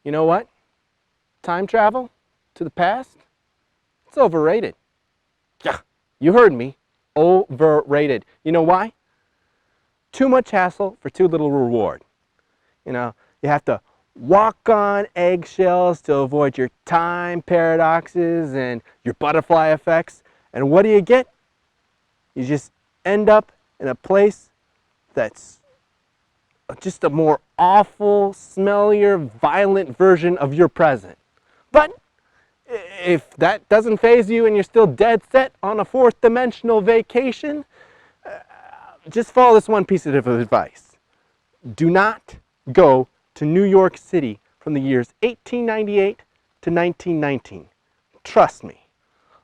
You know what? Time travel to the past, it's overrated. Yeah, you heard me. Overrated. You know why? Too much hassle for too little reward. You know, you have to walk on eggshells to avoid your time paradoxes and your butterfly effects. And what do you get? You just end up in a place that's just a more awful, smellier, violent version of your present. But if that doesn't faze you and you're still dead set on a fourth dimensional vacation, just follow this one piece of advice. Do not go to New York City from the years 1898 to 1919. Trust me.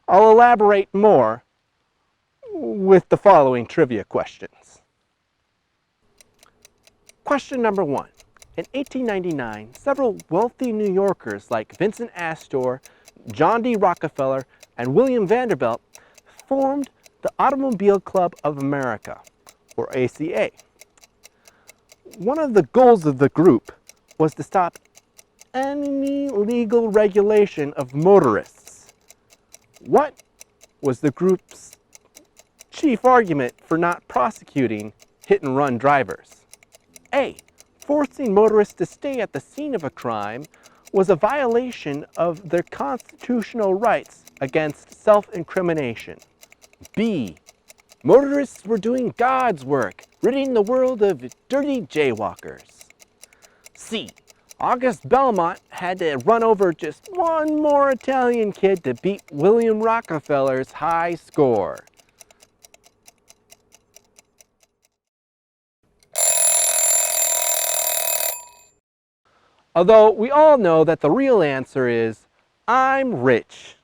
I'll elaborate more with the following trivia questions. Question number 1. In 1899, several wealthy New Yorkers like Vincent Astor, John D. Rockefeller, and William Vanderbilt formed the Automobile Club of America, or ACA. One of the goals of the group was to stop any legal regulation of motorists. What was the group's chief argument for not prosecuting hit-and-run drivers? A. Forcing motorists to stay at the scene of a crime was a violation of their constitutional rights against self-incrimination. B. Motorists were doing God's work, ridding the world of dirty jaywalkers. C. August Belmont had to run over just one more Italian kid to beat William Rockefeller's high score. Although we all know that the real answer is, I'm rich.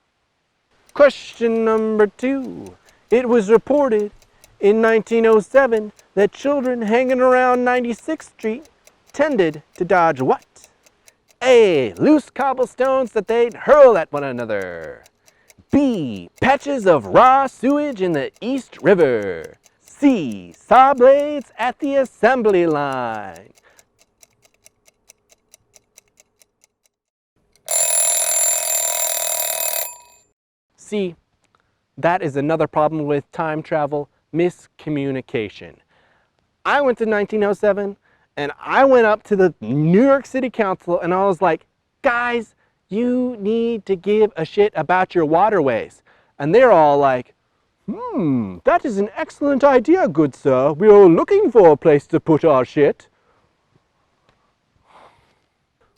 Question number 2. It was reported in 1907 that children hanging around 96th Street tended to dodge what? A. Loose cobblestones that they'd hurl at one another. B. Patches of raw sewage in the East River. C. Saw blades at the assembly line. See, that is another problem with time travel, miscommunication. I went to 1907 and I went up to the New York City Council and I was like, guys, you need to give a shit about your waterways. And they're all like, that is an excellent idea, good sir. We are looking for a place to put our shit.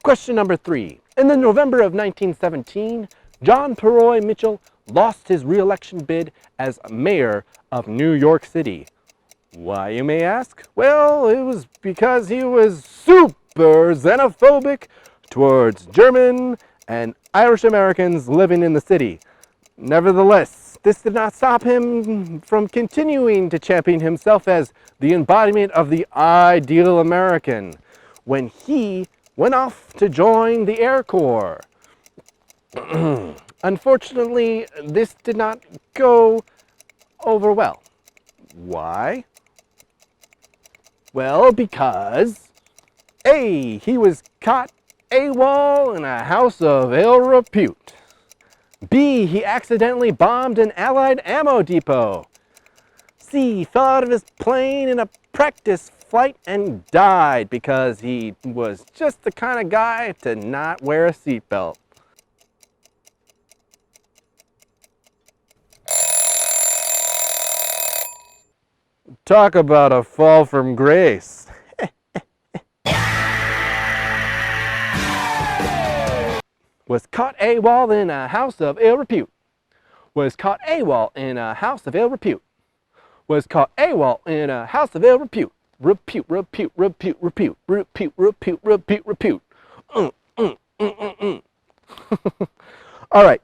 Question number 3. In the November of 1917, John Perroy Mitchell lost his re-election bid as mayor of New York City. Why, you may ask? Well, it was because he was super xenophobic towards German and Irish Americans living in the city. Nevertheless, this did not stop him from continuing to champion himself as the embodiment of the ideal American when he went off to join the Air Corps. Unfortunately, this did not go over well. Why? Well, because A. He was caught AWOL in a house of ill repute. B. He accidentally bombed an Allied ammo depot. C. He fell out of his plane in a practice flight and died because he was just the kind of guy to not wear a seatbelt. Talk about a fall from grace. Was caught AWOL in a house of ill repute. Was caught AWOL in a house of ill repute. Was caught AWOL in a house of ill repute. Repute, repute, repute, repute, repute, repute, repute, repute. All right.